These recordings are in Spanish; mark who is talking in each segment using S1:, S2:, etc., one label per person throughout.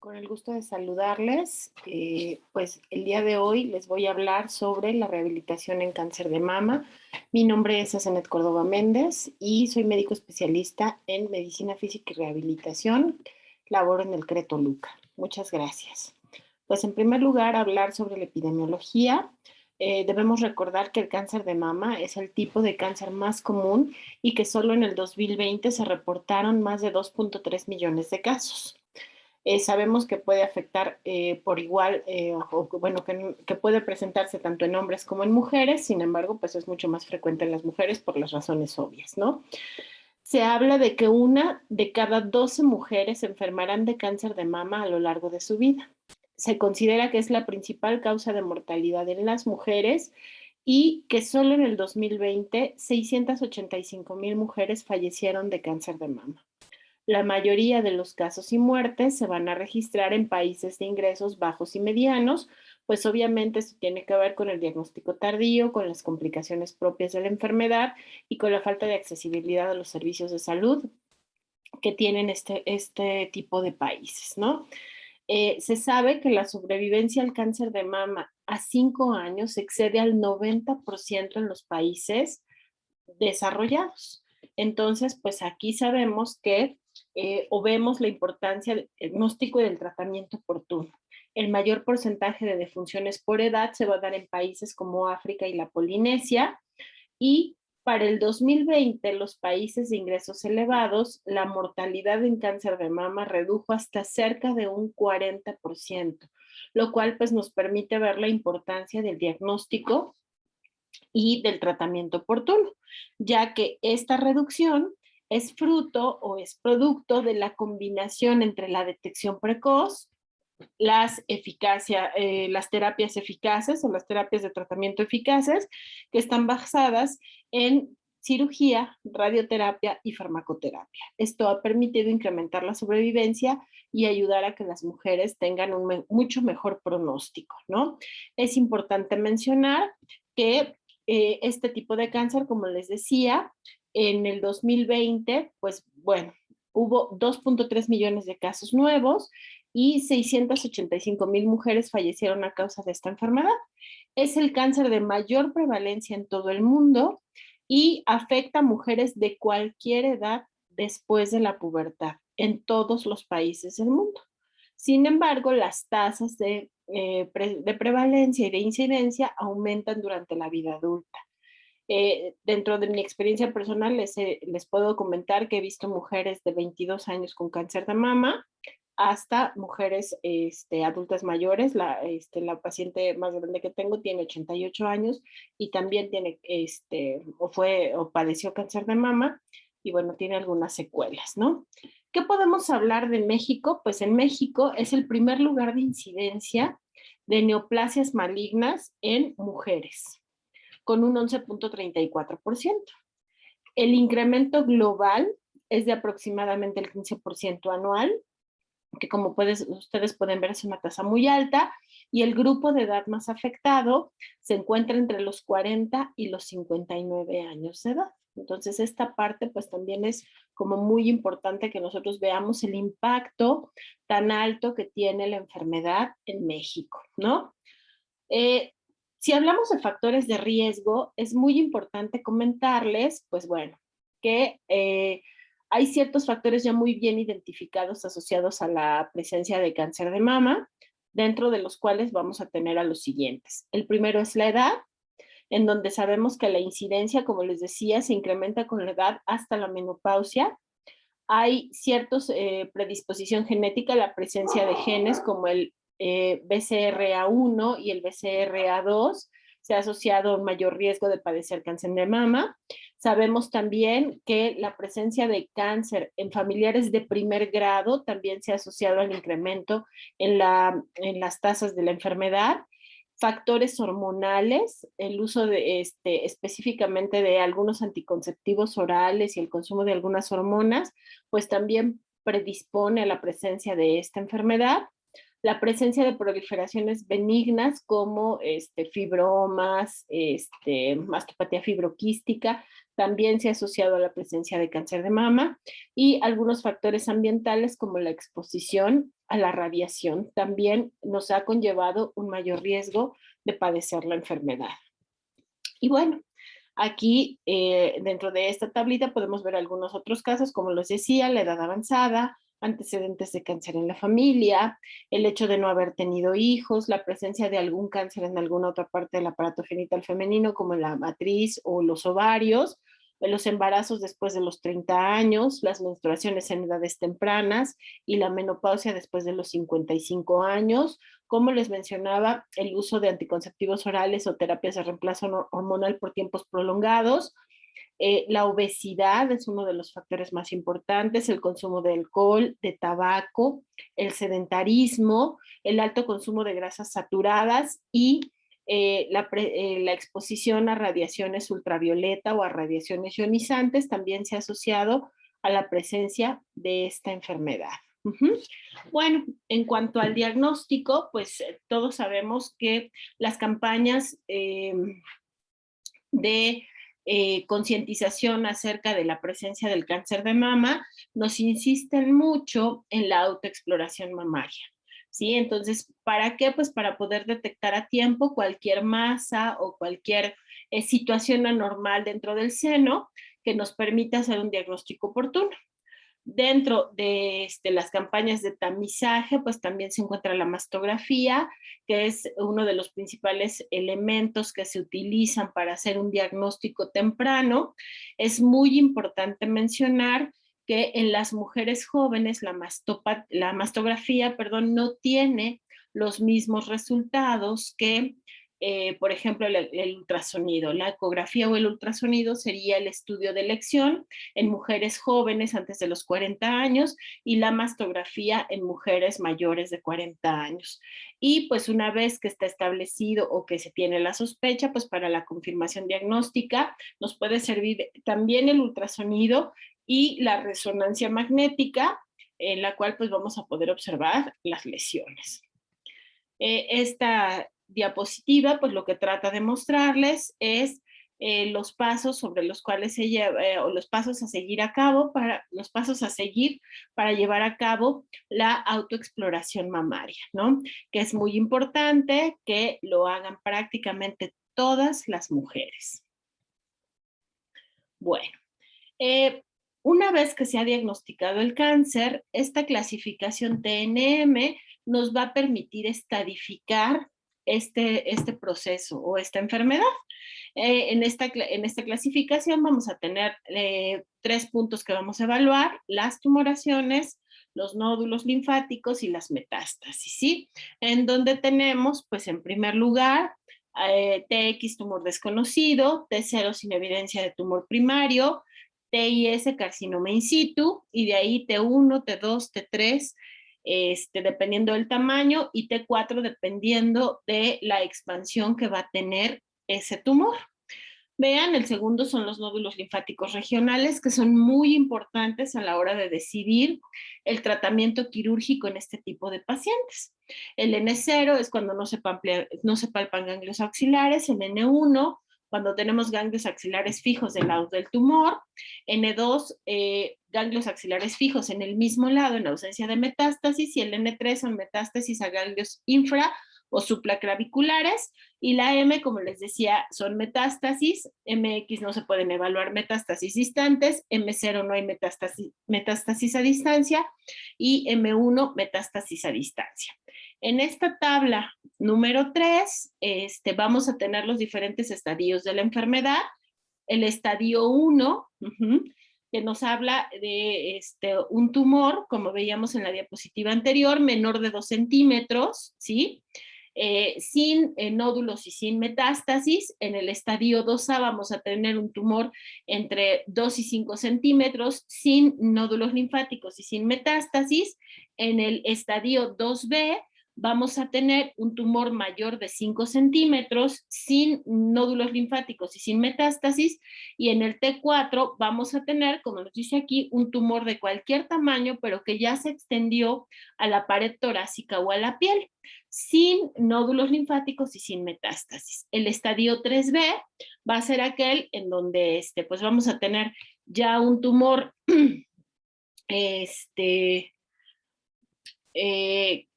S1: Con el gusto de saludarles, pues el día de hoy les voy a hablar sobre la rehabilitación en cáncer de mama. Mi nombre es Asenet Córdoba Méndez y soy médico especialista en medicina física y rehabilitación. Laboro en el CRE Toluca. Muchas gracias. Pues en primer lugar, hablar sobre la epidemiología. Debemos recordar que el cáncer de mama es el tipo de cáncer más común y que solo en el 2020 se reportaron más de 2.3 millones de casos. Sabemos que puede afectar por igual, bueno, que puede presentarse tanto en hombres como en mujeres, sin embargo, pues es mucho más frecuente en las mujeres por las razones obvias, ¿no? Se habla de que una de cada 12 mujeres se enfermarán de cáncer de mama a lo largo de su vida. Se considera que es la principal causa de mortalidad en las mujeres y que solo en el 2020 685,000 mujeres fallecieron de cáncer de mama. La mayoría de los casos y muertes se van a registrar en países de ingresos bajos y medianos, pues obviamente esto tiene que ver con el diagnóstico tardío, con las complicaciones propias de la enfermedad y con la falta de accesibilidad a los servicios de salud que tienen este tipo de países, ¿no? Se sabe que la sobrevivencia al cáncer de mama a 5 años excede al 90% en los países desarrollados. Entonces, pues aquí sabemos que o vemos la importancia del diagnóstico y del tratamiento oportuno. El mayor porcentaje de defunciones por edad se va a dar en países como África y la Polinesia, y para el 2020 los países de ingresos elevados, la mortalidad en cáncer de mama redujo hasta cerca de un 40%, lo cual pues nos permite ver la importancia del diagnóstico y del tratamiento oportuno, ya que esta reducción es fruto o es producto de la combinación entre la detección precoz, las terapias eficaces o las terapias de tratamiento eficaces que están basadas en cirugía, radioterapia y farmacoterapia. Esto ha permitido incrementar la sobrevivencia y ayudar a que las mujeres tengan un mucho mejor pronóstico, ¿no? Es importante mencionar que este tipo de cáncer, como les decía, en el 2020, pues bueno, hubo 2.3 millones de casos nuevos y 685,000 mujeres fallecieron a causa de esta enfermedad. Es el cáncer de mayor prevalencia en todo el mundo y afecta a mujeres de cualquier edad después de la pubertad en todos los países del mundo. Sin embargo, las tasas de prevalencia y de incidencia aumentan durante la vida adulta. Dentro de mi experiencia personal les puedo comentar que he visto mujeres de 22 años con cáncer de mama hasta mujeres adultas mayores. La paciente más grande que tengo tiene 88 años y también tiene o padeció cáncer de mama y bueno, tiene algunas secuelas, ¿no? ¿Qué podemos hablar de México? Pues en México es el primer lugar de incidencia de neoplasias malignas en mujeres, con un 11.34%. El incremento global es de aproximadamente el 15% anual, que como ustedes pueden ver es una tasa muy alta, y el grupo de edad más afectado se encuentra entre los 40 y los 59 años de edad. Entonces esta parte pues también es como muy importante que nosotros veamos el impacto tan alto que tiene la enfermedad en México, ¿no? Eh, si hablamos de factores de riesgo, es muy importante comentarles, pues bueno, que hay ciertos factores ya muy bien identificados asociados a la presencia de cáncer de mama, dentro de los cuales vamos a tener a los siguientes. El primero es la edad, en donde sabemos que la incidencia, como les decía, se incrementa con la edad hasta la menopausia. Hay cierta predisposición genética a la presencia de genes como el BCRA1 y el BCRA2, se ha asociado a un mayor riesgo de padecer cáncer de mama. Sabemos también que la presencia de cáncer en familiares de primer grado también se ha asociado al incremento en las tasas de la enfermedad. Factores hormonales, el uso de específicamente de algunos anticonceptivos orales y el consumo de algunas hormonas, pues también predispone a la presencia de esta enfermedad. La presencia de proliferaciones benignas como fibromas, mastopatía fibroquística, también se ha asociado a la presencia de cáncer de mama, y algunos factores ambientales como la exposición a la radiación también nos ha conllevado un mayor riesgo de padecer la enfermedad. Y bueno, aquí dentro de esta tablita podemos ver algunos otros casos, como les decía, la edad avanzada, antecedentes de cáncer en la familia, el hecho de no haber tenido hijos, la presencia de algún cáncer en alguna otra parte del aparato genital femenino, como la matriz o los ovarios, los embarazos después de los 30 años, las menstruaciones en edades tempranas y la menopausia después de los 55 años. Como les mencionaba, el uso de anticonceptivos orales o terapias de reemplazo hormonal por tiempos prolongados. La obesidad es uno de los factores más importantes, el consumo de alcohol, de tabaco, el sedentarismo, el alto consumo de grasas saturadas y la exposición a radiaciones ultravioleta o a radiaciones ionizantes también se ha asociado a la presencia de esta enfermedad. Bueno, en cuanto al diagnóstico, pues todos sabemos que las campañas de concientización acerca de la presencia del cáncer de mama nos insisten mucho en la autoexploración mamaria. ¿Sí? Entonces, ¿para qué? Pues para poder detectar a tiempo cualquier masa o cualquier situación anormal dentro del seno que nos permita hacer un diagnóstico oportuno. Dentro de las campañas de tamizaje, pues también se encuentra la mastografía, que es uno de los principales elementos que se utilizan para hacer un diagnóstico temprano. Es muy importante mencionar que en las mujeres jóvenes la mastografía, no tiene los mismos resultados que por ejemplo, el ultrasonido. La ecografía o el ultrasonido sería el estudio de elección en mujeres jóvenes antes de los 40 años y la mastografía en mujeres mayores de 40 años. Y pues una vez que está establecido o que se tiene la sospecha, pues para la confirmación diagnóstica nos puede servir también el ultrasonido y la resonancia magnética, en la cual pues vamos a poder observar las lesiones. Esta diapositiva, pues lo que trata de mostrarles es los pasos sobre los cuales se lleva, o los pasos a seguir para llevar a cabo la autoexploración mamaria, ¿no? Que es muy importante que lo hagan prácticamente todas las mujeres. Bueno, una vez que se ha diagnosticado el cáncer, esta clasificación TNM nos va a permitir estadificar este proceso o esta enfermedad. En esta clasificación vamos a tener 3 puntos que vamos a evaluar: las tumoraciones, los nódulos linfáticos y las metástasis, ¿sí? En donde tenemos, pues en primer lugar, TX tumor desconocido, T0 sin evidencia de tumor primario, TIS carcinoma in situ, y de ahí T1, T2, T3, dependiendo del tamaño, y T4 dependiendo de la expansión que va a tener ese tumor. Vean, el segundo son los nódulos linfáticos regionales, que son muy importantes a la hora de decidir el tratamiento quirúrgico en este tipo de pacientes. El N0 es cuando no se palpan ganglios axilares, el N1 cuando tenemos ganglios axilares fijos del lado del tumor, N2, ganglios axilares fijos en el mismo lado en ausencia de metástasis, y el N3 son metástasis a ganglios infra o supraclaviculares, y la M, como les decía, son metástasis. MX no se pueden evaluar metástasis distantes, M0 no hay metástasis a distancia, y M1 metástasis a distancia. En esta tabla número 3, vamos a tener los diferentes estadios de la enfermedad. El estadio 1, que nos habla de un tumor, como veíamos en la diapositiva anterior, menor de 2 centímetros, ¿sí? Sin nódulos y sin metástasis. En el estadio 2A vamos a tener un tumor entre 2 y 5 centímetros, sin nódulos linfáticos y sin metástasis. En el estadio 2B vamos a tener un tumor mayor de 5 centímetros, sin nódulos linfáticos y sin metástasis, y en el T4 vamos a tener, como nos dice aquí, un tumor de cualquier tamaño, pero que ya se extendió a la pared torácica o a la piel, sin nódulos linfáticos y sin metástasis. El estadio 3B va a ser aquel en donde pues vamos a tener ya un tumor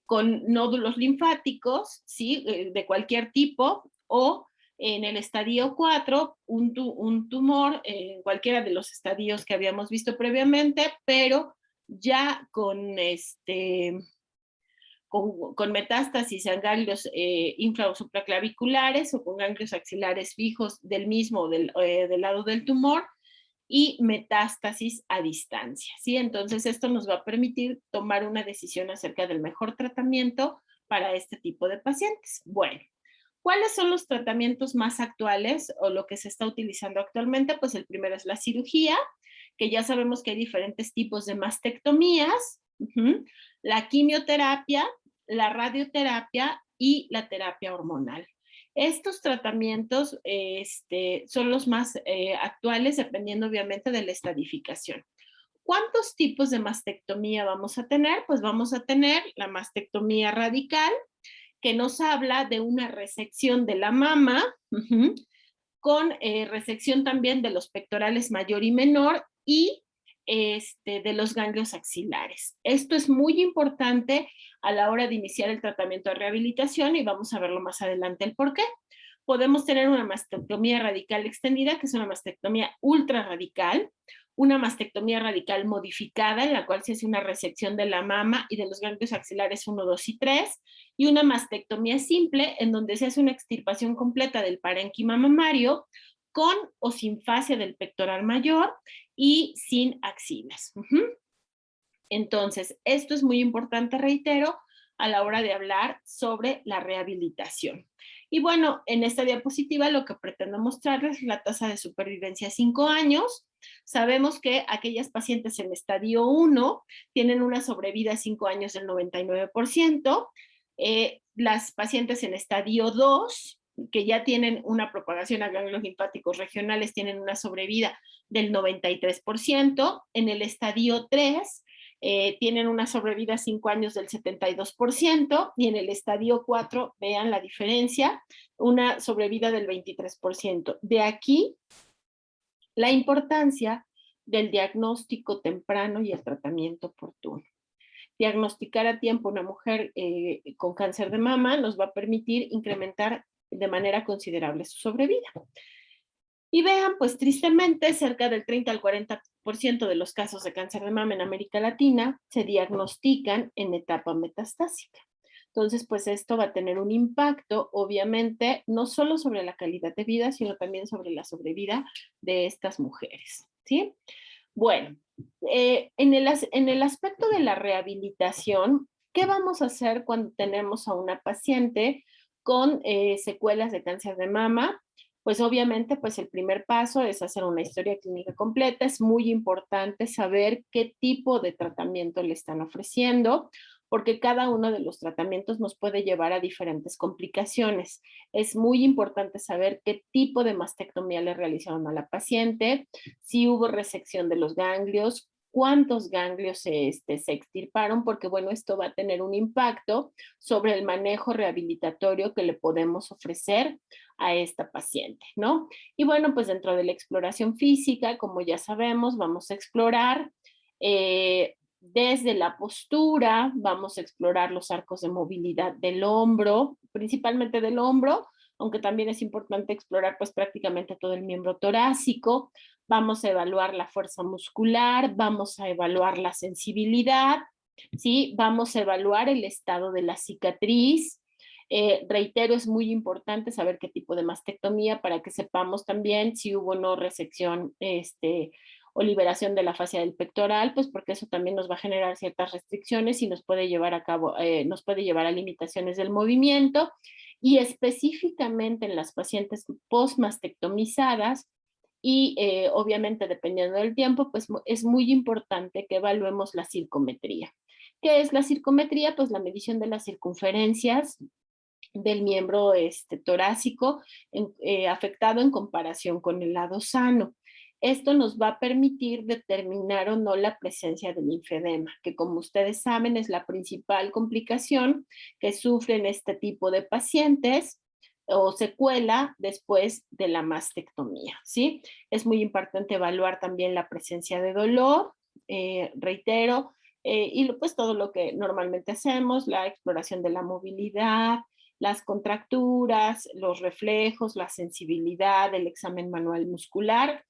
S1: con nódulos linfáticos, ¿sí? De cualquier tipo, o en el estadio 4, un tumor en cualquiera de los estadios que habíamos visto previamente, pero ya con metástasis en ganglios infra o supraclaviculares o con ganglios axilares fijos del mismo, del lado del tumor, y metástasis a distancia, ¿sí? Entonces esto nos va a permitir tomar una decisión acerca del mejor tratamiento para este tipo de pacientes. Bueno, ¿cuáles son los tratamientos más actuales o lo que se está utilizando actualmente? Pues el primero es la cirugía, que ya sabemos que hay diferentes tipos de mastectomías, la quimioterapia, la radioterapia y la terapia hormonal. Estos tratamientos son los más actuales, dependiendo obviamente de la estadificación. ¿Cuántos tipos de mastectomía vamos a tener? Pues vamos a tener la mastectomía radical, que nos habla de una resección de la mama, con resección también de los pectorales mayor y menor y de los ganglios axilares. Esto es muy importante a la hora de iniciar el tratamiento de rehabilitación y vamos a verlo más adelante el por qué. Podemos tener una mastectomía radical extendida, que es una mastectomía ultra radical, una mastectomía radical modificada, en la cual se hace una resección de la mama y de los ganglios axilares 1, 2 y 3, y una mastectomía simple, en donde se hace una extirpación completa del parénquima mamario, con o sin fascia del pectoral mayor y sin axilas. Entonces, esto es muy importante, reitero, a la hora de hablar sobre la rehabilitación. Y bueno, en esta diapositiva lo que pretendo mostrarles es la tasa de supervivencia a 5 años. Sabemos que aquellas pacientes en estadio 1 tienen una sobrevida a 5 años del 99%. Las pacientes en estadio 2, que ya tienen una propagación a ganglios linfáticos regionales, tienen una sobrevida del 93%. En el estadio 3, tienen una sobrevida a 5 años del 72%, y en el estadio 4, vean la diferencia, una sobrevida del 23%. De aquí la importancia del diagnóstico temprano y el tratamiento oportuno. Diagnosticar a tiempo una mujer con cáncer de mama nos va a permitir incrementar de manera considerable su sobrevida. Y vean, pues tristemente, cerca del 30 al 40% de los casos de cáncer de mama en América Latina se diagnostican en etapa metastásica. Entonces, pues esto va a tener un impacto, obviamente, no solo sobre la calidad de vida, sino también sobre la sobrevida de estas mujeres, ¿sí? Bueno, en el aspecto de la rehabilitación, ¿qué vamos a hacer cuando tenemos a una paciente con secuelas de cáncer de mama? Pues obviamente, pues el primer paso es hacer una historia clínica completa. Es muy importante saber qué tipo de tratamiento le están ofreciendo, porque cada uno de los tratamientos nos puede llevar a diferentes complicaciones. Es muy importante saber qué tipo de mastectomía le realizaron a la paciente, si hubo resección de los ganglios, cuántos ganglios se extirparon, porque bueno, esto va a tener un impacto sobre el manejo rehabilitatorio que le podemos ofrecer a esta paciente, ¿no? Y bueno, pues dentro de la exploración física, como ya sabemos, vamos a explorar desde la postura, vamos a explorar los arcos de movilidad del hombro, principalmente del hombro, aunque también es importante explorar pues prácticamente todo el miembro torácico. Vamos a evaluar la fuerza muscular, vamos a evaluar la sensibilidad, ¿sí? Vamos a evaluar el estado de la cicatriz. Reitero, es muy importante saber qué tipo de mastectomía para que sepamos también si hubo o no resección o liberación de la fascia del pectoral, pues porque eso también nos va a generar ciertas restricciones y nos puede llevar a cabo, nos puede llevar a limitaciones del movimiento, y específicamente en las pacientes postmastectomizadas y obviamente dependiendo del tiempo, pues es muy importante que evaluemos la circunmetría. ¿Qué es la circunmetría? Pues la medición de las circunferencias del miembro torácico afectado en comparación con el lado sano. Esto nos va a permitir determinar o no la presencia del linfedema, que como ustedes saben es la principal complicación que sufren este tipo de pacientes o secuela después de la mastectomía, ¿sí? Es muy importante evaluar también la presencia de dolor, reitero, pues todo lo que normalmente hacemos, la exploración de la movilidad, las contracturas, los reflejos, la sensibilidad, el examen manual muscular,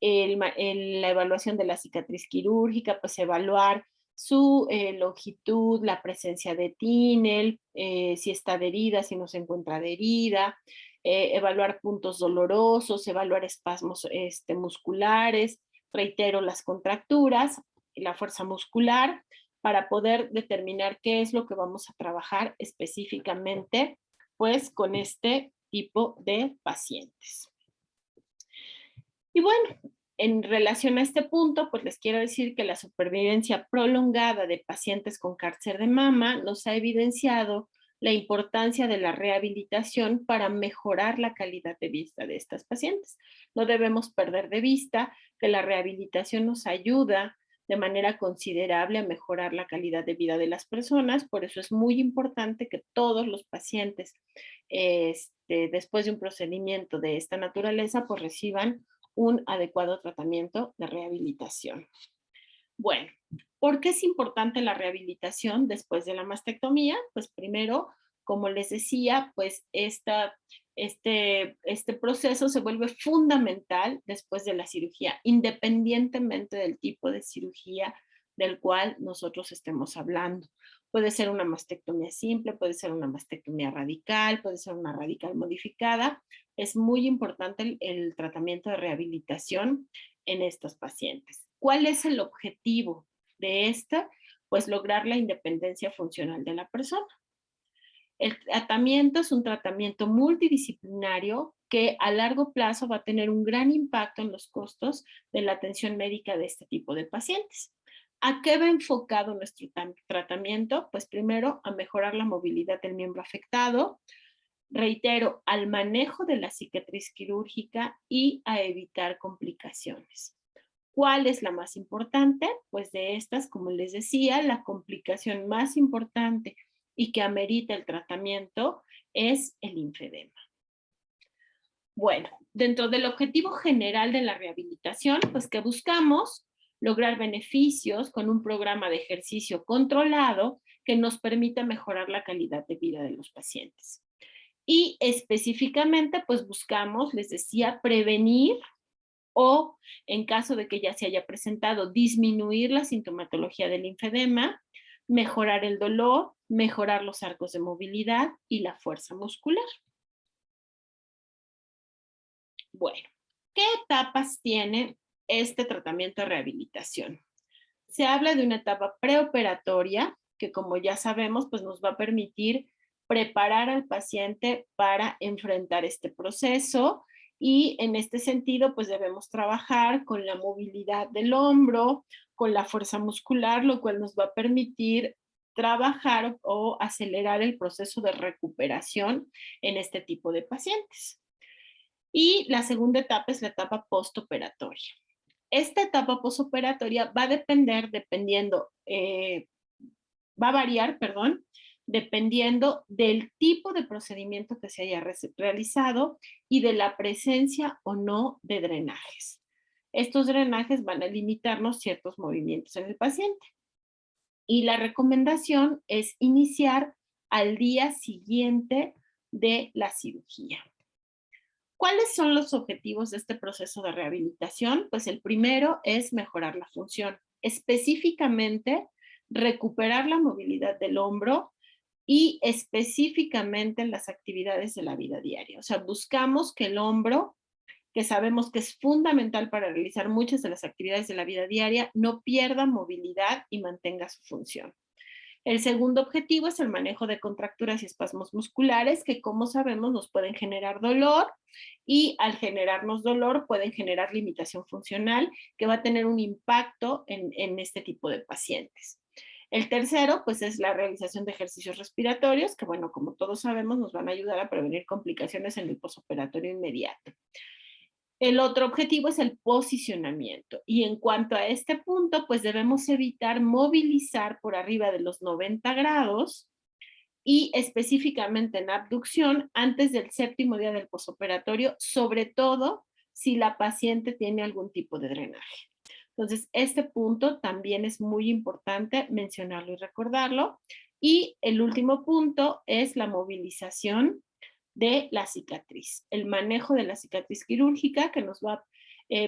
S1: la evaluación de la cicatriz quirúrgica, pues evaluar su longitud, la presencia de tínel, si está adherida, si no se encuentra adherida, evaluar puntos dolorosos, evaluar espasmos musculares, reitero las contracturas, la fuerza muscular, para poder determinar qué es lo que vamos a trabajar específicamente, pues con este tipo de pacientes. Y bueno, en relación a este punto, pues les quiero decir que la supervivencia prolongada de pacientes con cáncer de mama nos ha evidenciado la importancia de la rehabilitación para mejorar la calidad de vida de estas pacientes. No debemos perder de vista que la rehabilitación nos ayuda de manera considerable a mejorar la calidad de vida de las personas, por eso es muy importante que todos los pacientes, después de un procedimiento de esta naturaleza, pues reciban un adecuado tratamiento de rehabilitación. Bueno, ¿por qué es importante la rehabilitación después de la mastectomía? Pues primero, como les decía, pues este proceso se vuelve fundamental después de la cirugía, independientemente del tipo de cirugía del cual nosotros estemos hablando. Puede ser una mastectomía simple, puede ser una mastectomía radical, puede ser una radical modificada. Es muy importante el tratamiento de rehabilitación en estos pacientes. ¿Cuál es el objetivo de esta? Pues lograr la independencia funcional de la persona. El tratamiento es un tratamiento multidisciplinario que a largo plazo va a tener un gran impacto en los costos de la atención médica de este tipo de pacientes. ¿A qué va enfocado nuestro tratamiento? Pues primero a mejorar la movilidad del miembro afectado, reitero, al manejo de la cicatriz quirúrgica y a evitar complicaciones. ¿Cuál es la más importante? Pues de estas, como les decía, la complicación más importante y que amerita el tratamiento es el linfedema. Bueno, dentro del objetivo general de la rehabilitación, pues que buscamos lograr beneficios con un programa de ejercicio controlado que nos permita mejorar la calidad de vida de los pacientes. Y específicamente, pues buscamos, les decía, prevenir o en caso de que ya se haya presentado, disminuir la sintomatología del linfedema, mejorar el dolor, mejorar los arcos de movilidad y la fuerza muscular. Bueno, ¿qué etapas tiene este tratamiento de rehabilitación? Se habla de una etapa preoperatoria que, como ya sabemos, pues nos va a permitir preparar al paciente para enfrentar este proceso y en este sentido pues debemos trabajar con la movilidad del hombro, con la fuerza muscular, lo cual nos va a permitir trabajar o acelerar el proceso de recuperación en este tipo de pacientes. Y la segunda etapa es la etapa postoperatoria. Esta etapa postoperatoria va a va a variar, perdón, dependiendo del tipo de procedimiento que se haya realizado y de la presencia o no de drenajes. Estos drenajes van a limitarnos ciertos movimientos en el paciente. Y la recomendación es iniciar al día siguiente de la cirugía. ¿Cuáles son los objetivos de este proceso de rehabilitación? Pues el primero es mejorar la función, específicamente recuperar la movilidad del hombro y específicamente en las actividades de la vida diaria. O sea, buscamos que el hombro, que sabemos que es fundamental para realizar muchas de las actividades de la vida diaria, no pierda movilidad y mantenga su función. El segundo objetivo es el manejo de contracturas y espasmos musculares que, como sabemos, nos pueden generar dolor y al generarnos dolor pueden generar limitación funcional que va a tener un impacto en este tipo de pacientes. El tercero, pues, es la realización de ejercicios respiratorios que, bueno, como todos sabemos, nos van a ayudar a prevenir complicaciones en el posoperatorio inmediato. El otro objetivo es el posicionamiento. Y en cuanto a este punto, pues debemos evitar movilizar por arriba de los 90 grados y específicamente en abducción antes del 7º día del posoperatorio, sobre todo si la paciente tiene algún tipo de drenaje. Entonces, este punto también es muy importante mencionarlo y recordarlo. Y el último punto es la movilización de la cicatriz, el manejo de la cicatriz quirúrgica que nos va a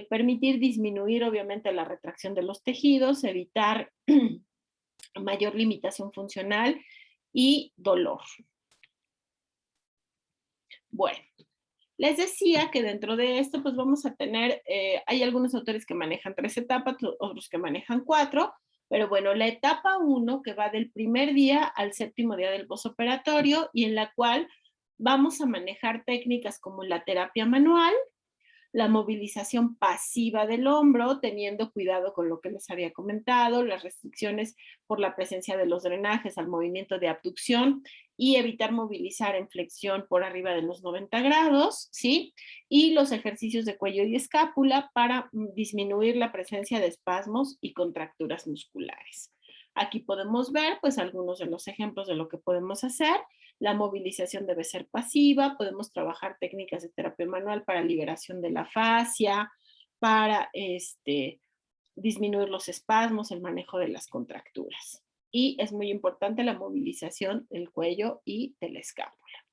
S1: permitir disminuir obviamente la retracción de los tejidos, evitar mayor limitación funcional y dolor. Bueno, les decía que dentro de esto pues vamos a tener, hay algunos autores que manejan 3 etapas, otros que manejan 4, pero bueno, la etapa 1 que va del primer día al 7º día del posoperatorio y en la cual vamos a manejar técnicas como la terapia manual, la movilización pasiva del hombro, teniendo cuidado con lo que les había comentado, las restricciones por la presencia de los drenajes al movimiento de abducción y evitar movilizar en flexión por arriba de los 90 grados, ¿sí? Y los ejercicios de cuello y escápula para disminuir la presencia de espasmos y contracturas musculares. Aquí podemos ver pues algunos de los ejemplos de lo que podemos hacer. La movilización debe ser pasiva, podemos trabajar técnicas de terapia manual para liberación de la fascia, para disminuir los espasmos, el manejo de las contracturas. Y es muy importante la movilización del cuello y de la escápula.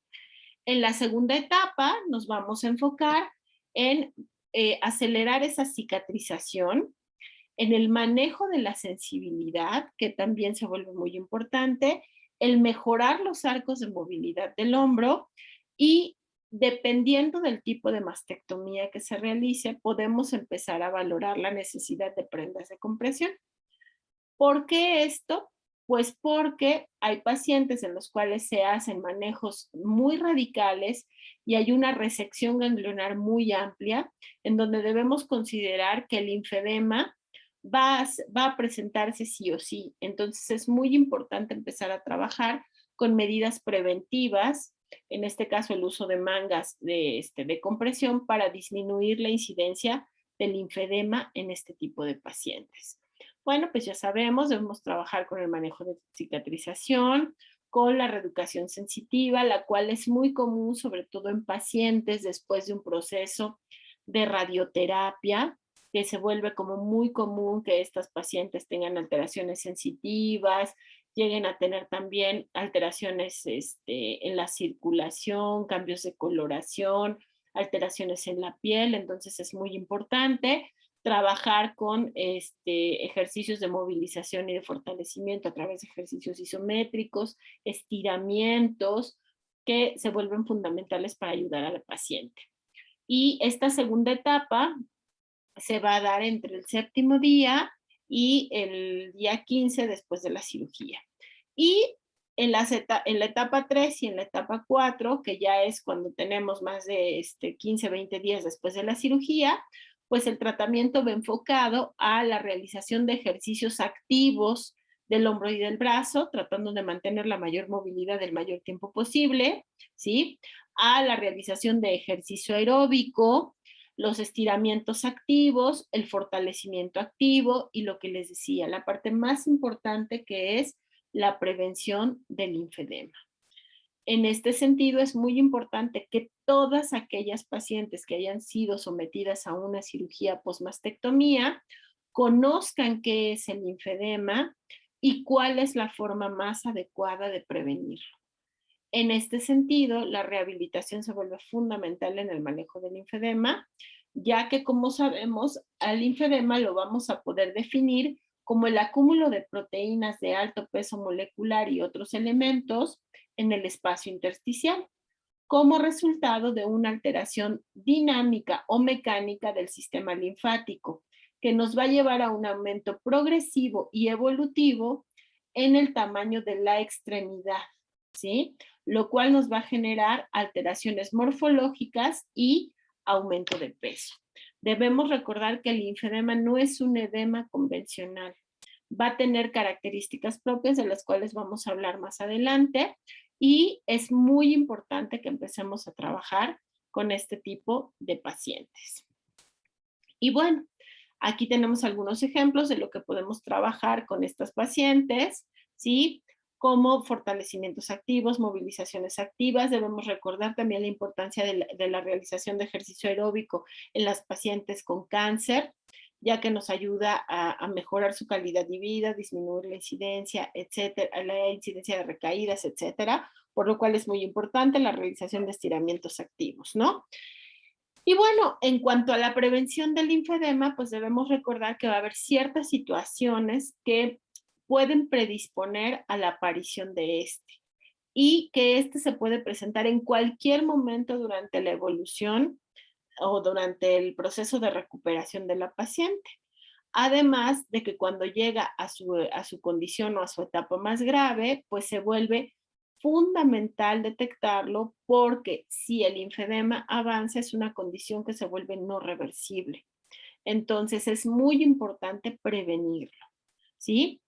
S1: En la segunda etapa nos vamos a enfocar en acelerar esa cicatrización, en el manejo de la sensibilidad, que también se vuelve muy importante, el mejorar los arcos de movilidad del hombro y dependiendo del tipo de mastectomía que se realice, podemos empezar a valorar la necesidad de prendas de compresión. ¿Por qué esto? Pues porque hay pacientes en los cuales se hacen manejos muy radicales y hay una resección ganglionar muy amplia, en donde debemos considerar que el linfedema va a presentarse sí o sí. Entonces es muy importante empezar a trabajar con medidas preventivas, en este caso el uso de mangas de compresión para disminuir la incidencia del linfedema en este tipo de pacientes. Bueno, pues ya sabemos, debemos trabajar con el manejo de cicatrización, con la reeducación sensitiva, la cual es muy común, sobre todo en pacientes después de un proceso de radioterapia, que se vuelve como muy común que estas pacientes tengan alteraciones sensitivas, lleguen a tener también alteraciones en la circulación, cambios de coloración, alteraciones en la piel, entonces es muy importante trabajar con ejercicios de movilización y de fortalecimiento a través de ejercicios isométricos, estiramientos que se vuelven fundamentales para ayudar al paciente. Y esta segunda etapa se va a dar entre el 7º día y el día 15 después de la cirugía. Y en la etapa 3 y en la etapa 4, que ya es cuando tenemos más de 15, 20 días después de la cirugía, pues el tratamiento va enfocado a la realización de ejercicios activos del hombro y del brazo, tratando de mantener la mayor movilidad el mayor tiempo posible, ¿sí? A la realización de ejercicio aeróbico, los estiramientos activos, el fortalecimiento activo y lo que les decía, la parte más importante que es la prevención del linfedema. En este sentido, es muy importante que todas aquellas pacientes que hayan sido sometidas a una cirugía postmastectomía conozcan qué es el linfedema y cuál es la forma más adecuada de prevenirlo. En este sentido, la rehabilitación se vuelve fundamental en el manejo del linfedema, ya que, como sabemos, al linfedema lo vamos a poder definir como el acúmulo de proteínas de alto peso molecular y otros elementos en el espacio intersticial, como resultado de una alteración dinámica o mecánica del sistema linfático, que nos va a llevar a un aumento progresivo y evolutivo en el tamaño de la extremidad, ¿sí? Lo cual nos va a generar alteraciones morfológicas y aumento de peso. Debemos recordar que el linfedema no es un edema convencional. Va a tener características propias de las cuales vamos a hablar más adelante y es muy importante que empecemos a trabajar con este tipo de pacientes. Y bueno, aquí tenemos algunos ejemplos de lo que podemos trabajar con estas pacientes, ¿sí? Como fortalecimientos activos, movilizaciones activas. Debemos recordar también la importancia de la realización de ejercicio aeróbico en las pacientes con cáncer, ya que nos ayuda a mejorar su calidad de vida, disminuir la incidencia, etcétera, la incidencia de recaídas, etcétera, por lo cual es muy importante la realización de estiramientos activos, ¿no? Y bueno, en cuanto a la prevención del linfedema, pues debemos recordar que va a haber ciertas situaciones que pueden predisponer a la aparición de este y que este se puede presentar en cualquier momento durante la evolución o durante el proceso de recuperación de la paciente. Además de que cuando llega a su condición o a su etapa más grave, pues se vuelve fundamental detectarlo porque si el linfedema avanza es una condición que se vuelve no reversible. Entonces es muy importante prevenirlo, ¿sí?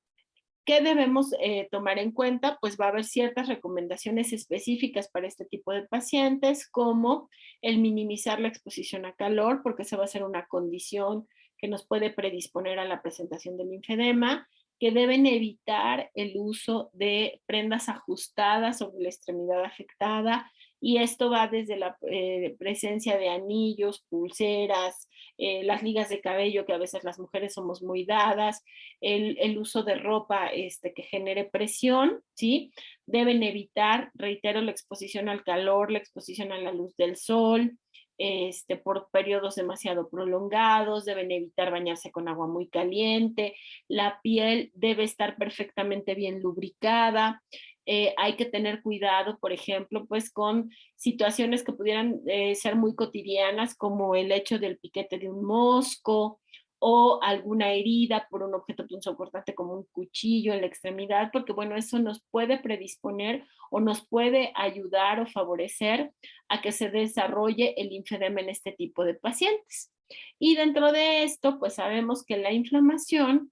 S1: ¿Qué debemos tomar en cuenta? Pues va a haber ciertas recomendaciones específicas para este tipo de pacientes, como el minimizar la exposición a calor, porque esa va a ser una condición que nos puede predisponer a la presentación del linfedema, que deben evitar el uso de prendas ajustadas sobre la extremidad afectada, y esto va desde la presencia de anillos, pulseras, las ligas de cabello, que a veces las mujeres somos muy dadas, el uso de ropa que genere presión, ¿sí? Deben evitar, reitero, la exposición al calor, la exposición a la luz del sol, por periodos demasiado prolongados, deben evitar bañarse con agua muy caliente, la piel debe estar perfectamente bien lubricada, hay que tener cuidado, por ejemplo, pues con situaciones que pudieran ser muy cotidianas, como el hecho del piquete de un mosco, o alguna herida por un objeto punzocortante como un cuchillo en la extremidad, porque bueno, eso nos puede predisponer o nos puede ayudar o favorecer a que se desarrolle el linfedema en este tipo de pacientes. Y dentro de esto, pues sabemos que la inflamación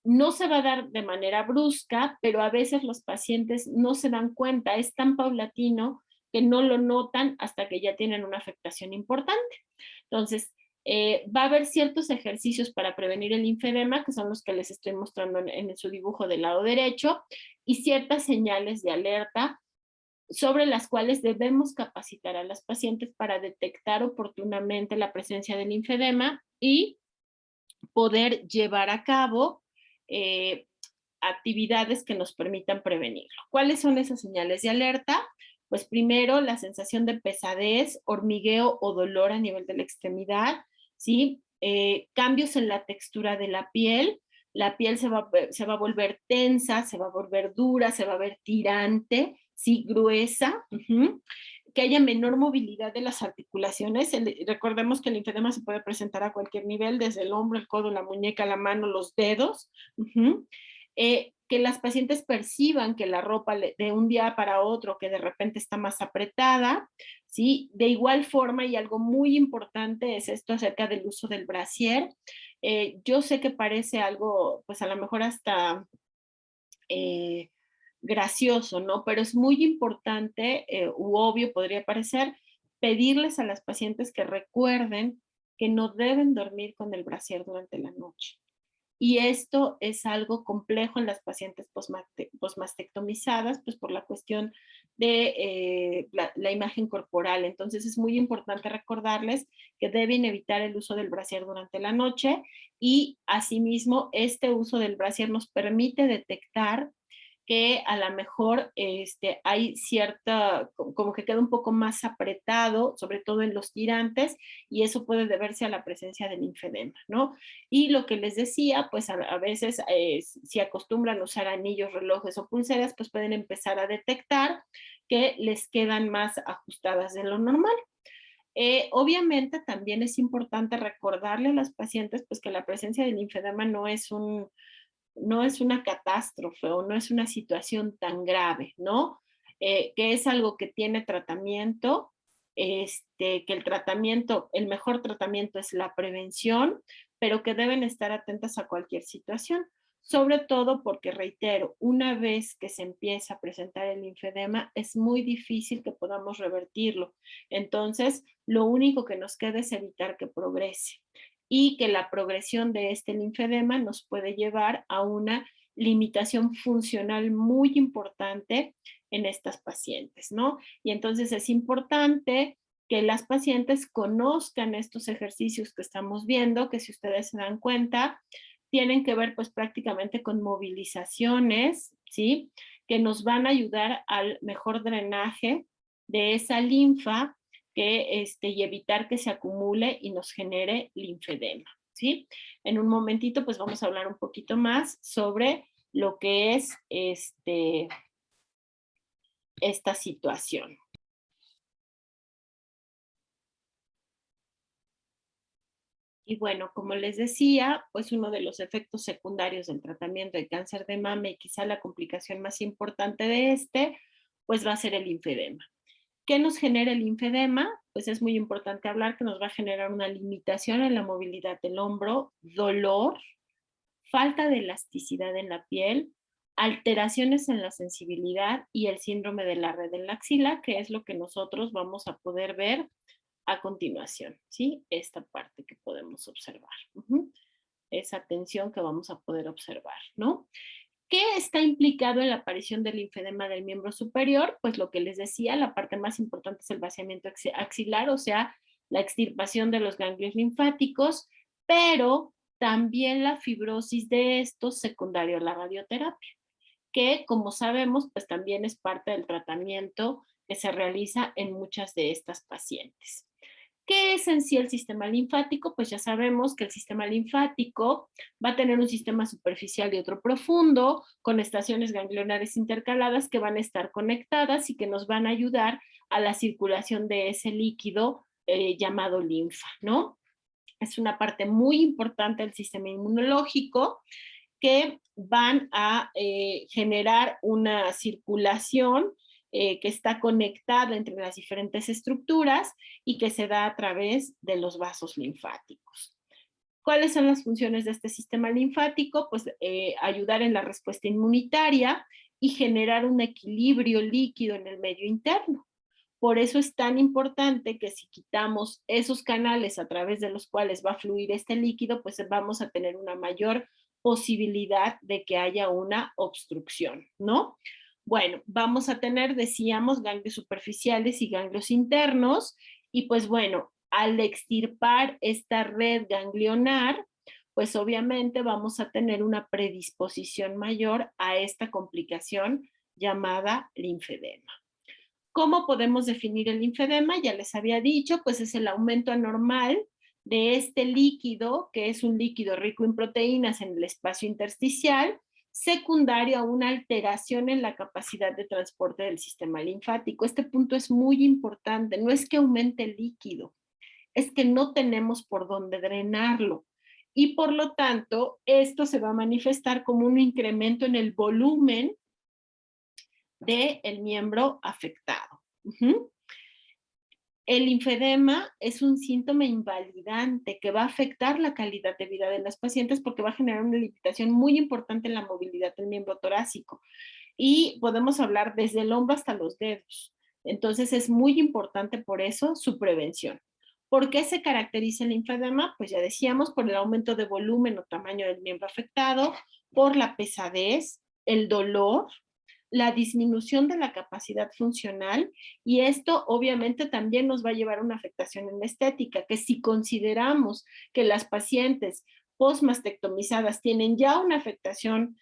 S1: no se va a dar de manera brusca, pero a veces los pacientes no se dan cuenta, es tan paulatino que no lo notan hasta que ya tienen una afectación importante. Entonces, va a haber ciertos ejercicios para prevenir el linfedema, que son los que les estoy mostrando en su dibujo del lado derecho, y ciertas señales de alerta sobre las cuales debemos capacitar a las pacientes para detectar oportunamente la presencia del linfedema y poder llevar a cabo eh, actividades que nos permitan prevenirlo. ¿Cuáles son esas señales de alerta? Pues primero, la sensación de pesadez, hormigueo o dolor a nivel de la extremidad, ¿sí? Cambios en la textura de la piel se va a volver tensa, se va a volver dura, se va a ver tirante, ¿sí? Gruesa, que haya menor movilidad de las articulaciones. Recordemos que el linfedema se puede presentar a cualquier nivel, desde el hombro, el codo, la muñeca, la mano, los dedos. Que las pacientes perciban que la ropa de un día para otro, que de repente está más apretada, ¿sí? De igual forma, y algo muy importante es esto acerca del uso del brasier. Yo sé que parece algo, pues a lo mejor hasta eh, gracioso, ¿no? Pero es muy importante, u obvio podría parecer, pedirles a las pacientes que recuerden que no deben dormir con el brasier durante la noche. Y esto es algo complejo en las pacientes posmastectomizadas, pues por la cuestión de la imagen corporal. Entonces es muy importante recordarles que deben evitar el uso del brasier durante la noche y asimismo este uso del brasier nos permite detectar que a lo mejor hay cierta, como que queda un poco más apretado, sobre todo en los tirantes, y eso puede deberse a la presencia del linfedema, ¿no? Y lo que les decía, pues a veces si acostumbran usar anillos, relojes o pulseras, pues pueden empezar a detectar que les quedan más ajustadas de lo normal. Obviamente también es importante recordarle a las pacientes pues que la presencia del linfedema no es una catástrofe o no es una situación tan grave, ¿no? Que es algo que tiene tratamiento, que el tratamiento, el mejor tratamiento es la prevención, pero que deben estar atentas a cualquier situación, sobre todo porque, reitero, una vez que se empieza a presentar el linfedema, es muy difícil que podamos revertirlo. Entonces, lo único que nos queda es evitar que progrese y que la progresión de este linfedema nos puede llevar a una limitación funcional muy importante en estas pacientes, ¿no? Y entonces es importante que las pacientes conozcan estos ejercicios que estamos viendo, que si ustedes se dan cuenta, tienen que ver pues prácticamente con movilizaciones, ¿sí? Que nos van a ayudar al mejor drenaje de esa linfa y evitar que se acumule y nos genere linfedema, ¿sí? En un momentito pues vamos a hablar un poquito más sobre lo que es esta situación. Y bueno, como les decía, pues uno de los efectos secundarios del tratamiento de cáncer de mama y quizá la complicación más importante de pues va a ser el linfedema. ¿Qué nos genera el linfedema? Pues es muy importante hablar que nos va a generar una limitación en la movilidad del hombro, dolor, falta de elasticidad en la piel, alteraciones en la sensibilidad y el síndrome de la red en la axila, que es lo que nosotros vamos a poder ver a continuación, ¿sí? Esta parte que podemos observar. Esa tensión que vamos a poder observar, ¿no? ¿Qué está implicado en la aparición del linfedema del miembro superior? Pues lo que les decía, la parte más importante es el vaciamiento axilar, o sea, la extirpación de los ganglios linfáticos, pero también la fibrosis de estos secundario a la radioterapia, que como sabemos, pues también es parte del tratamiento que se realiza en muchas de estas pacientes. ¿Qué es en sí el sistema linfático? Pues ya sabemos que el sistema linfático va a tener un sistema superficial y otro profundo, con estaciones ganglionares intercaladas que van a estar conectadas y que nos van a ayudar a la circulación de ese líquido llamado linfa, ¿no? Es una parte muy importante del sistema inmunológico que van a generar una circulación que está conectada entre las diferentes estructuras y que se da a través de los vasos linfáticos. ¿Cuáles son las funciones de este sistema linfático? Pues ayudar en la respuesta inmunitaria y generar un equilibrio líquido en el medio interno. Por eso es tan importante que si quitamos esos canales a través de los cuales va a fluir este líquido, pues vamos a tener una mayor posibilidad de que haya una obstrucción, ¿no? Bueno, vamos a tener, decíamos, ganglios superficiales y ganglios internos, y pues bueno, al extirpar esta red ganglionar, pues obviamente vamos a tener una predisposición mayor a esta complicación llamada linfedema. ¿Cómo podemos definir el linfedema? Ya les había dicho, pues es el aumento anormal de este líquido, que es un líquido rico en proteínas en el espacio intersticial, secundario a una alteración en la capacidad de transporte del sistema linfático. Este punto es muy importante, no es que aumente el líquido, es que no tenemos por dónde drenarlo. Y por lo tanto, esto se va a manifestar como un incremento en el volumen del miembro afectado. El linfedema es un síntoma invalidante que va a afectar la calidad de vida de las pacientes porque va a generar una limitación muy importante en la movilidad del miembro torácico. Y podemos hablar desde el hombro hasta los dedos. Entonces es muy importante por eso su prevención. ¿Por qué se caracteriza el linfedema? Pues ya decíamos, por el aumento de volumen o tamaño del miembro afectado, por la pesadez, el dolor, la disminución de la capacidad funcional, y esto obviamente también nos va a llevar a una afectación en la estética, que si consideramos que las pacientes postmastectomizadas tienen ya una afectación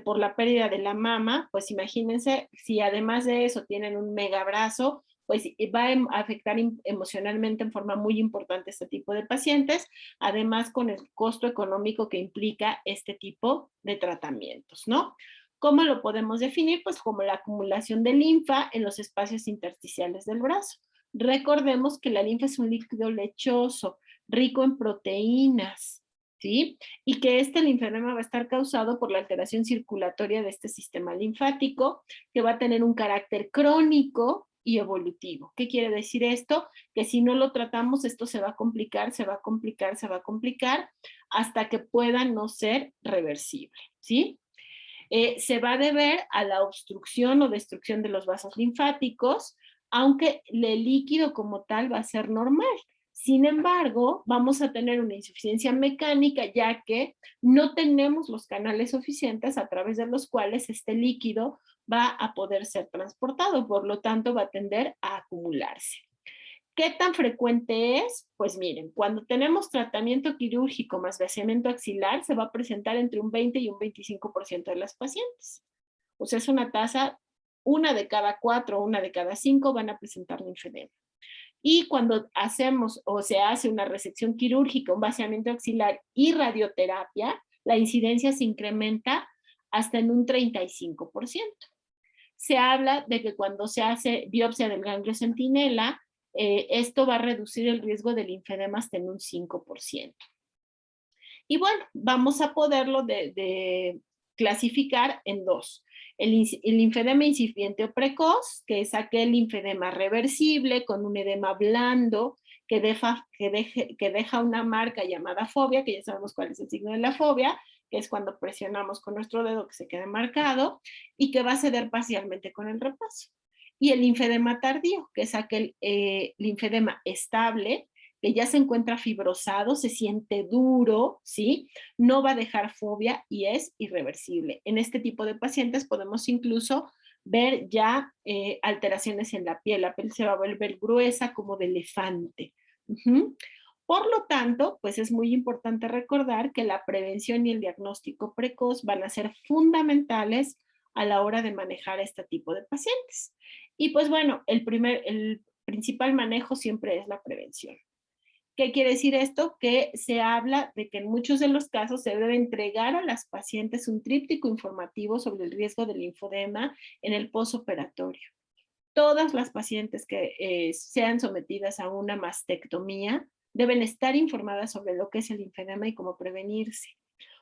S1: por la pérdida de la mama, pues imagínense si además de eso tienen un megabrazo, pues va a afectar emocionalmente en forma muy importante este tipo de pacientes, además con el costo económico que implica este tipo de tratamientos, ¿no? ¿Cómo lo podemos definir? Pues como la acumulación de linfa en los espacios intersticiales del brazo. Recordemos que la linfa es un líquido lechoso, rico en proteínas, ¿sí? Y que este linfedema va a estar causado por la alteración circulatoria de este sistema linfático, que va a tener un carácter crónico y evolutivo. ¿Qué quiere decir esto? Que si no lo tratamos, esto se va a complicar, se va a complicar, se va a complicar, hasta que pueda no ser reversible, ¿sí? Se va a deber a la obstrucción o destrucción de los vasos linfáticos, aunque el líquido como tal va a ser normal. Sin embargo, vamos a tener una insuficiencia mecánica ya que no tenemos los canales suficientes a través de los cuales este líquido va a poder ser transportado, por lo tanto va a tender a acumularse. ¿Qué tan frecuente es? Pues miren, cuando tenemos tratamiento quirúrgico más vaciamiento axilar, se va a presentar entre un 20 y un 25% de las pacientes. O sea, es una tasa, una de cada 4 o una de cada 5 van a presentar linfedema. Y cuando hacemos o se hace una resección quirúrgica, un vaciamiento axilar y radioterapia, la incidencia se incrementa hasta en un 35%. Se habla de que cuando se hace biopsia del ganglio centinela, esto va a reducir el riesgo del linfedema hasta en un 5%. Y bueno, vamos a poderlo de clasificar en dos. El linfedema incipiente o precoz, que es aquel linfedema reversible con un edema blando que deja una marca llamada fobia, que ya sabemos cuál es el signo de la fobia, que es cuando presionamos con nuestro dedo que se quede marcado y que va a ceder parcialmente con el repaso. Y el linfedema tardío, que es aquel linfedema estable, que ya se encuentra fibrosado, se siente duro, ¿sí? No va a dejar fobia y es irreversible. En este tipo de pacientes podemos incluso ver ya alteraciones en la piel se va a volver gruesa como de elefante. Uh-huh. Por lo tanto, pues es muy importante recordar que la prevención y el diagnóstico precoz van a ser fundamentales a la hora de manejar este tipo de pacientes. Y pues bueno, el principal manejo siempre es la prevención. ¿Qué quiere decir esto? Que se habla de que en muchos de los casos se debe entregar a las pacientes un tríptico informativo sobre el riesgo de linfodema en el posoperatorio. Todas las pacientes que sean sometidas a una mastectomía deben estar informadas sobre lo que es el linfedema y cómo prevenirse,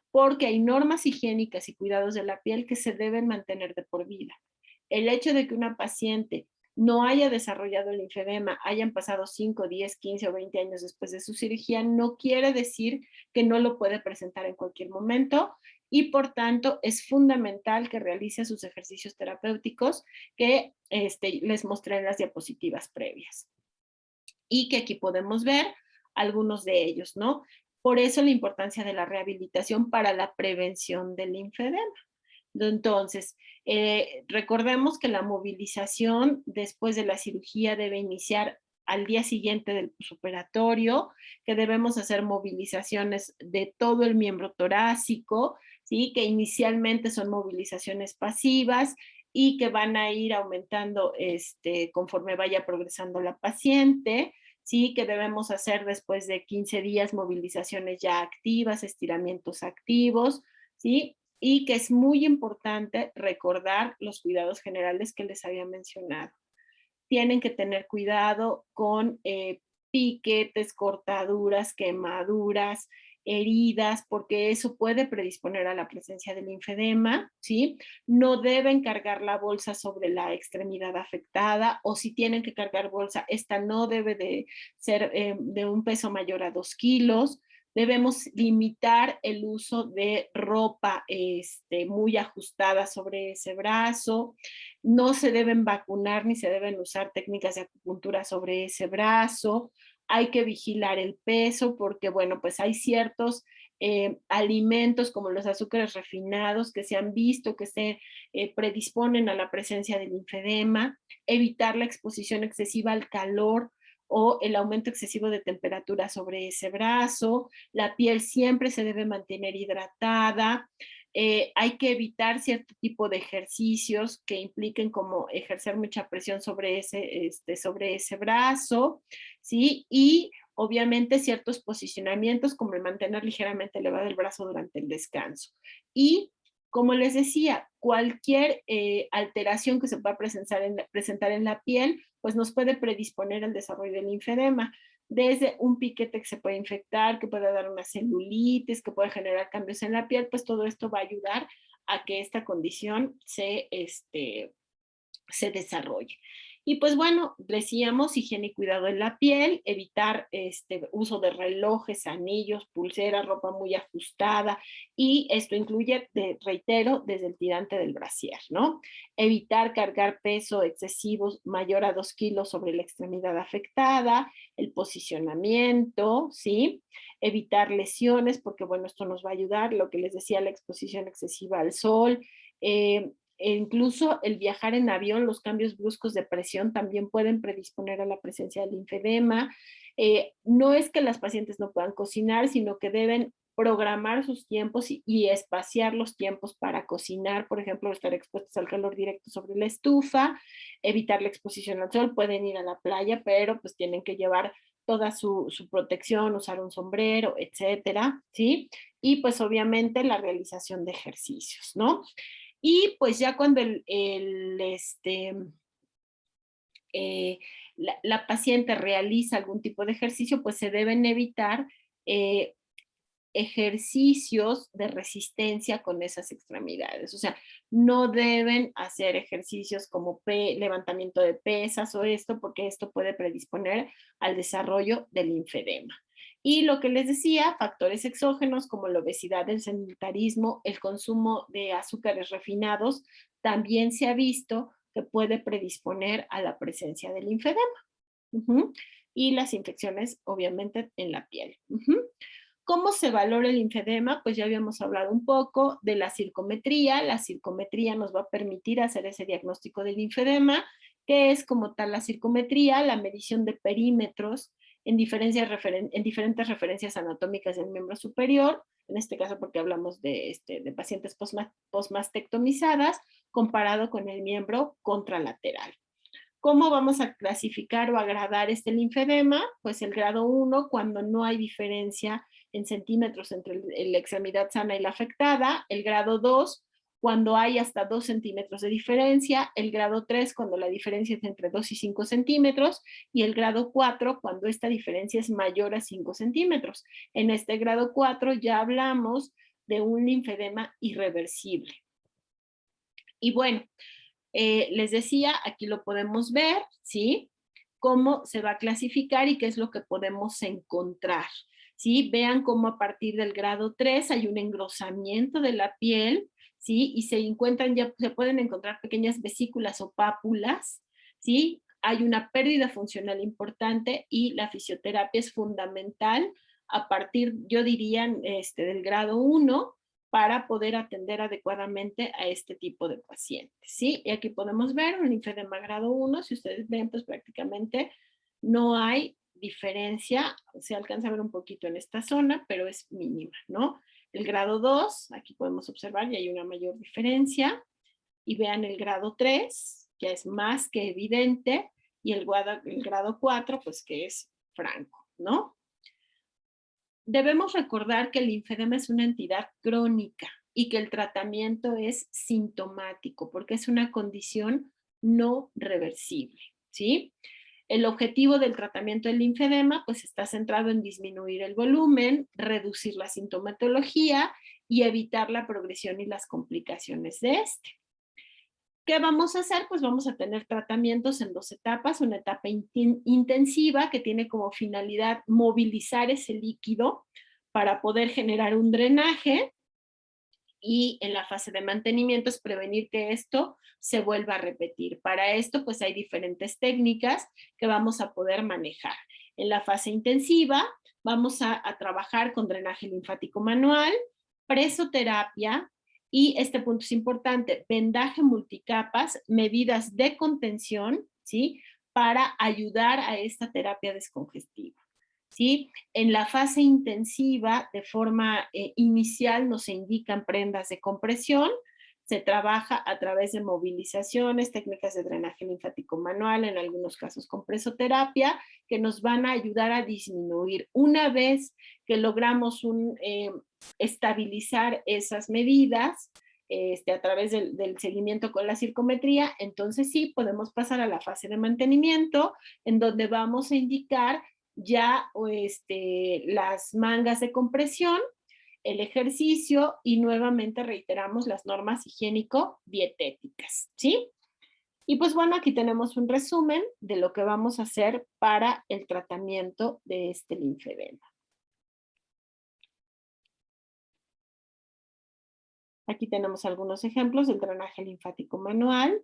S1: porque hay normas higiénicas y cuidados de la piel que se deben mantener de por vida. El hecho de que una paciente no haya desarrollado el linfedema, hayan pasado 5, 10, 15 o 20 años después de su cirugía, no quiere decir que no lo puede presentar en cualquier momento y por tanto es fundamental que realice sus ejercicios terapéuticos que les mostré en las diapositivas previas y que aquí podemos ver algunos de ellos, ¿no? Por eso la importancia de la rehabilitación para la prevención del linfedema. Entonces, recordemos que la movilización después de la cirugía debe iniciar al día siguiente del posoperatorio, que debemos hacer movilizaciones de todo el miembro torácico, ¿sí? Que inicialmente son movilizaciones pasivas y que van a ir aumentando conforme vaya progresando la paciente, ¿sí? Que debemos hacer después de 15 días movilizaciones ya activas, estiramientos activos, ¿sí? Y que es muy importante recordar los cuidados generales que les había mencionado. Tienen que tener cuidado con piquetes, cortaduras, quemaduras, heridas, porque eso puede predisponer a la presencia del linfedema, ¿sí? No deben cargar la bolsa sobre la extremidad afectada o si tienen que cargar bolsa, esta no debe de ser de un peso mayor a 2 kilos. Debemos limitar el uso de ropa muy ajustada sobre ese brazo. No se deben vacunar ni se deben usar técnicas de acupuntura sobre ese brazo. Hay que vigilar el peso porque, bueno, pues hay ciertos alimentos como los azúcares refinados que se han visto que se predisponen a la presencia del linfedema. Evitar la exposición excesiva al calor o el aumento excesivo de temperatura sobre ese brazo. La piel siempre se debe mantener hidratada. Hay que evitar cierto tipo de ejercicios que impliquen como ejercer mucha presión sobre ese brazo, ¿sí? Y obviamente ciertos posicionamientos como el mantener ligeramente elevado el brazo durante el descanso. Y como les decía, cualquier alteración que se pueda presentar en la piel, pues nos puede predisponer al desarrollo del linfedema desde un piquete que se puede infectar, que puede dar una celulitis, que puede generar cambios en la piel, pues todo esto va a ayudar a que esta condición se desarrolle. Y pues bueno, decíamos higiene y cuidado en la piel, evitar uso de relojes, anillos, pulseras, ropa muy ajustada y esto incluye, reitero, desde el tirante del brasier, ¿no? Evitar cargar peso excesivo mayor a 2 kilos sobre la extremidad afectada, el posicionamiento, ¿sí? Evitar lesiones porque bueno, esto nos va a ayudar, lo que les decía, la exposición excesiva al sol, incluso el viajar en avión, los cambios bruscos de presión también pueden predisponer a la presencia del linfedema. No es que las pacientes no puedan cocinar, sino que deben programar sus tiempos y espaciar los tiempos para cocinar, por ejemplo, estar expuestos al calor directo sobre la estufa, evitar la exposición al sol, pueden ir a la playa, pero pues tienen que llevar toda su protección, usar un sombrero, etcétera, ¿sí? Y pues obviamente la realización de ejercicios, ¿no? Y pues ya cuando la paciente realiza algún tipo de ejercicio, pues se deben evitar eh, ejercicios de resistencia con esas extremidades. O sea, no deben hacer ejercicios como levantamiento de pesas o esto, porque esto puede predisponer al desarrollo del linfedema. Y lo que les decía, factores exógenos como la obesidad, el sedentarismo, el consumo de azúcares refinados, también se ha visto que puede predisponer a la presencia del linfedema. Y las infecciones, obviamente, en la piel. ¿Cómo se valora el linfedema? Pues ya habíamos hablado un poco de la circometría. La circometría nos va a permitir hacer ese diagnóstico del linfedema, que es como tal la circometría, la medición de perímetros en diferentes referencias anatómicas del miembro superior, en este caso porque hablamos de pacientes postmastectomizadas, comparado con el miembro contralateral. ¿Cómo vamos a clasificar o a gradar este linfedema? Pues el grado 1, cuando no hay diferencia en centímetros entre la extremidad sana y la afectada. El grado 2, cuando hay hasta 2 centímetros de diferencia. El grado 3, cuando la diferencia es entre 2 y 5 centímetros. Y el grado 4, cuando esta diferencia es mayor a 5 centímetros. En este grado 4 ya hablamos de un linfedema irreversible. Y bueno, les decía, aquí lo podemos ver, ¿sí? Cómo se va a clasificar y qué es lo que podemos encontrar, ¿sí? Vean cómo a partir del grado 3 hay un engrosamiento de la piel, ¿sí? Y se pueden encontrar pequeñas vesículas o pápulas, ¿sí? Hay una pérdida funcional importante y la fisioterapia es fundamental a partir, yo diría, del grado 1, para poder atender adecuadamente a este tipo de pacientes, ¿sí? Y aquí podemos ver un linfedema grado 1, si ustedes ven, pues prácticamente no hay diferencia, se alcanza a ver un poquito en esta zona, pero es mínima, ¿no? El grado 2, aquí podemos observar, ya hay una mayor diferencia, y vean el grado 3, ya es más que evidente, y el grado 4, pues que es franco, ¿no? Debemos recordar que el linfedema es una entidad crónica y que el tratamiento es sintomático porque es una condición no reversible, ¿sí? El objetivo del tratamiento del linfedema pues está centrado en disminuir el volumen, reducir la sintomatología y evitar la progresión y las complicaciones de este. ¿Qué vamos a hacer? Pues vamos a tener tratamientos en 2 etapas, una etapa intensiva que tiene como finalidad movilizar ese líquido para poder generar un drenaje, y en la fase de mantenimiento es prevenir que esto se vuelva a repetir. Para esto pues hay diferentes técnicas que vamos a poder manejar. En la fase intensiva vamos a trabajar con drenaje linfático manual, presoterapia, y este punto es importante, vendaje multicapas, medidas de contención, ¿sí? Para ayudar a esta terapia descongestiva, ¿sí? En la fase intensiva, de forma inicial, nos indican prendas de compresión, se trabaja a través de movilizaciones, técnicas de drenaje linfático manual, en algunos casos con presoterapia, que nos van a ayudar a disminuir. Una vez que logramos estabilizar esas medidas, a través del seguimiento con la circometría, entonces sí podemos pasar a la fase de mantenimiento, en donde vamos a indicar ya las mangas de compresión, el ejercicio y nuevamente reiteramos las normas higiénico-dietéticas, ¿sí? Y pues bueno, aquí tenemos un resumen de lo que vamos a hacer para el tratamiento de este linfedema. Aquí tenemos algunos ejemplos del drenaje linfático manual,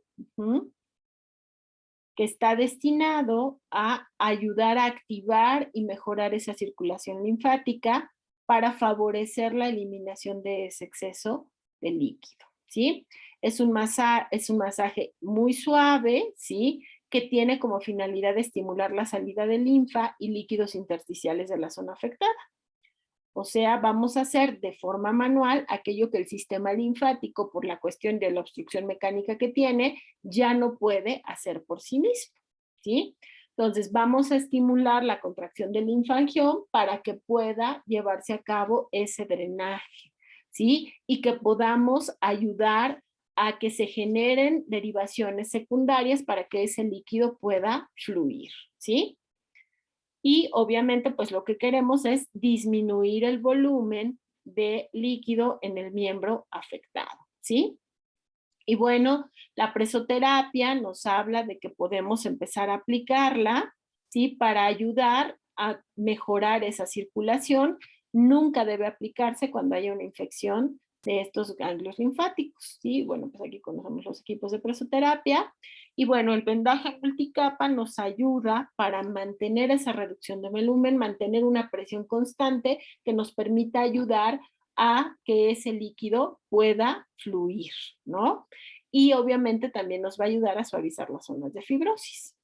S1: que está destinado a ayudar a activar y mejorar esa circulación linfática para favorecer la eliminación de ese exceso de líquido, ¿sí? Es un masaje muy suave, ¿sí? Que tiene como finalidad estimular la salida de linfa y líquidos intersticiales de la zona afectada. O sea, vamos a hacer de forma manual aquello que el sistema linfático, por la cuestión de la obstrucción mecánica que tiene, ya no puede hacer por sí mismo, ¿sí? Entonces, vamos a estimular la contracción del linfangión para que pueda llevarse a cabo ese drenaje, ¿sí? Y que podamos ayudar a que se generen derivaciones secundarias para que ese líquido pueda fluir, ¿sí? Y obviamente, pues lo que queremos es disminuir el volumen de líquido en el miembro afectado, ¿sí? Y bueno, la presoterapia nos habla de que podemos empezar a aplicarla, ¿sí? Para ayudar a mejorar esa circulación. Nunca debe aplicarse cuando haya una infección de estos ganglios linfáticos, ¿sí? Bueno, pues aquí conocemos los equipos de presoterapia. Y bueno, el vendaje multicapa nos ayuda para mantener esa reducción de volumen, mantener una presión constante que nos permita ayudar a que ese líquido pueda fluir, ¿no? Y obviamente también nos va a ayudar a suavizar las zonas de fibrosis.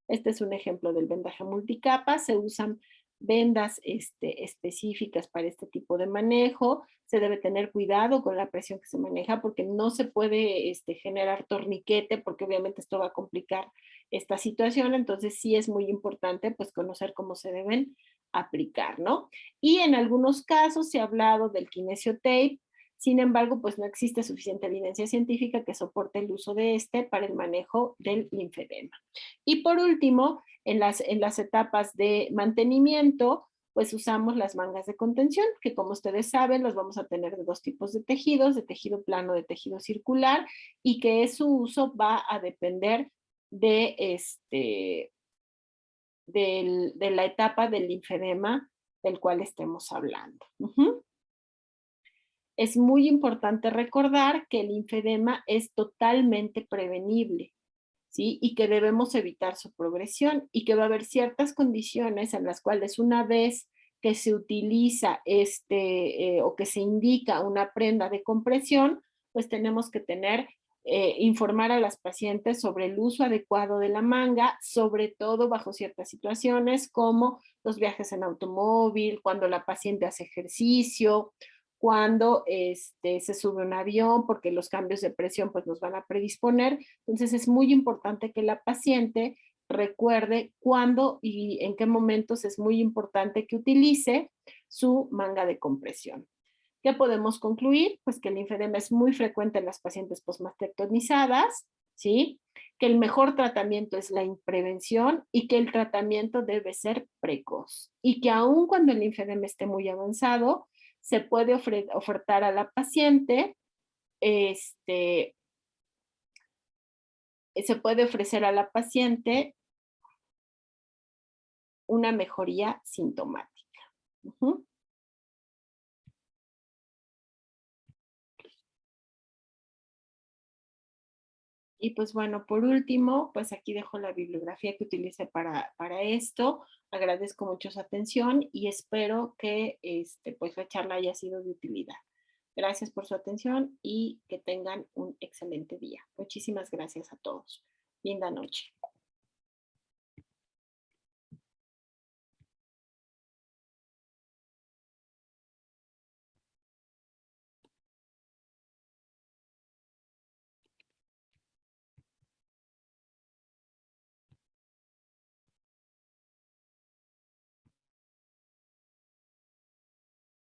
S1: Este es un ejemplo del vendaje multicapa. Se usan vendas específicas para este tipo de manejo. Se debe tener cuidado con la presión que se maneja porque no se puede generar torniquete porque obviamente esto va a complicar esta situación. Entonces sí es muy importante pues conocer cómo se deben aplicar, ¿no? Y en algunos casos se ha hablado del kinesio tape. Sin embargo, pues no existe suficiente evidencia científica que soporte el uso de este para el manejo del linfedema. Y por último, en las etapas de mantenimiento, pues usamos las mangas de contención, que como ustedes saben, los vamos a tener de dos tipos de tejidos, de tejido plano, de tejido circular, y que su uso va a depender de la etapa del linfedema del cual estemos hablando. Es muy importante recordar que el linfedema es totalmente prevenible, ¿sí? Y que debemos evitar su progresión y que va a haber ciertas condiciones en las cuales una vez que se utiliza o que se indica una prenda de compresión, pues tenemos que informar a las pacientes sobre el uso adecuado de la manga, sobre todo bajo ciertas situaciones como los viajes en automóvil, cuando la paciente hace ejercicio, cuando se sube un avión, porque los cambios de presión pues nos van a predisponer. Entonces es muy importante que la paciente recuerde cuándo y en qué momentos es muy importante que utilice su manga de compresión. ¿Qué podemos concluir? Pues que el linfedema es muy frecuente en las pacientes postmastectomizadas, ¿sí? Que el mejor tratamiento es la prevención y que el tratamiento debe ser precoz. Y que aun cuando el linfedema esté muy avanzado, se puede ofertar a la paciente, se puede ofrecer a la paciente una mejoría sintomática. Y pues bueno, por último, pues aquí dejo la bibliografía que utilicé para esto. Agradezco mucho su atención y espero que pues la charla haya sido de utilidad. Gracias por su atención y que tengan un excelente día. Muchísimas gracias a todos. Linda noche.